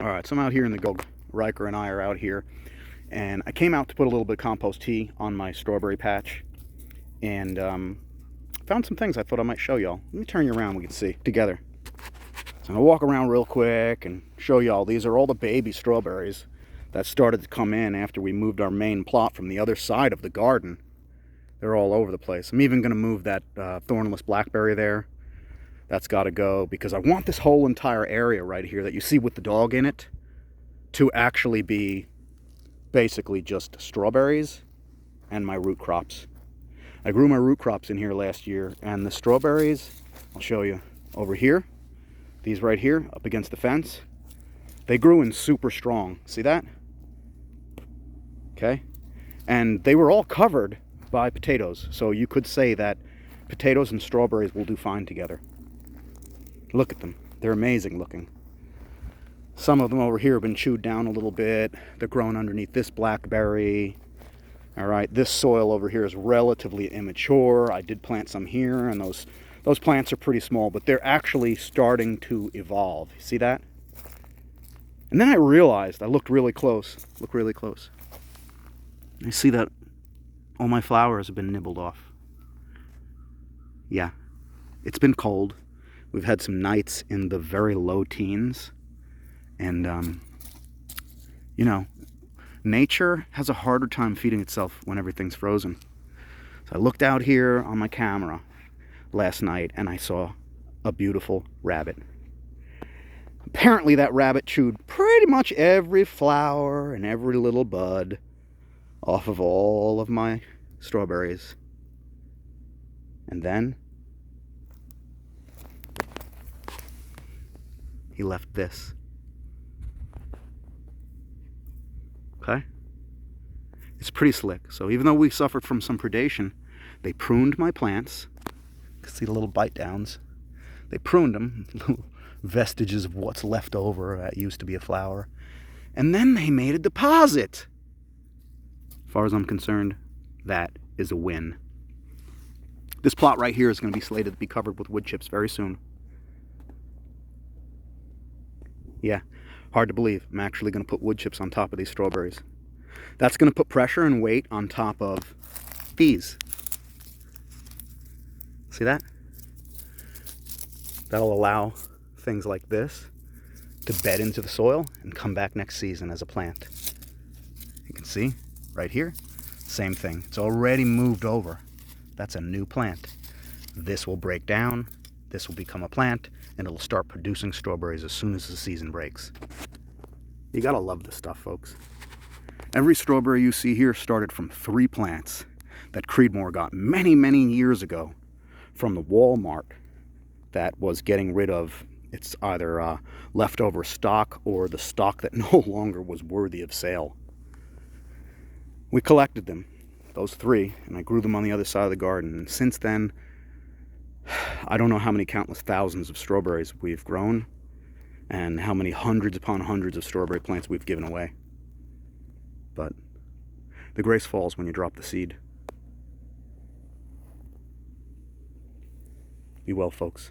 All right, so I'm out here in the garden. Riker and I are out here, and I came out to put a little bit of compost tea on my strawberry patch, and found some things I thought I might show y'all. Let me turn you around, we can see together. So I'm gonna walk around real quick and show y'all. These are all the baby strawberries that started to come in after we moved our main plot from the other side of the garden. They're all over the place. I'm even gonna move that thornless blackberry there. That's got to go because I want this whole entire area right here that you see with the dog in it to actually be basically just strawberries and my root crops. I grew my root crops in here last year, and the strawberries, I'll show you over here, these right here up against the fence, they grew in super strong. See that? Okay. And they were all covered by potatoes, so you could say that potatoes and strawberries will do fine together. Look at them. They're amazing looking. Some of them over here have been chewed down a little bit. They're growing underneath this blackberry. All right, this soil over here is relatively immature. I did plant some here, and those plants are pretty small, but they're actually starting to evolve. See that? And then I realized, I looked really close. Look really close. I see that all my flowers have been nibbled off. Yeah, it's been cold. We've had some nights in the very low teens. And, you know, nature has a harder time feeding itself when everything's frozen. So I looked out here on my camera last night and I saw a beautiful rabbit. Apparently that rabbit chewed pretty much every flower and every little bud off of all of my strawberries. And then he left this. Okay? It's pretty slick. So even though we suffered from some predation, they pruned my plants. You can see the little bite downs. They pruned them, little vestiges of what's left over that used to be a flower. And then they made a deposit. As far as I'm concerned, that is a win. This plot right here is going to be slated to be covered with wood chips very soon. Yeah, hard to believe. I'm actually going to put wood chips on top of these strawberries. That's going to put pressure and weight on top of these. See that? That'll allow things like this to bed into the soil and come back next season as a plant. You can see right here, same thing. It's already moved over. That's a new plant. This will break down. This will become a plant, and it'll start producing strawberries as soon as the season breaks. You gotta love this stuff, folks. Every strawberry you see here started from 3 plants that Creedmoor got many, many years ago from the Walmart that was getting rid of its either leftover stock or the stock that no longer was worthy of sale. We collected them, those 3, and I grew them on the other side of the garden. And since then, I don't know how many countless thousands of strawberries we've grown and how many hundreds upon hundreds of strawberry plants we've given away. But the grace falls when you drop the seed. Be well, folks.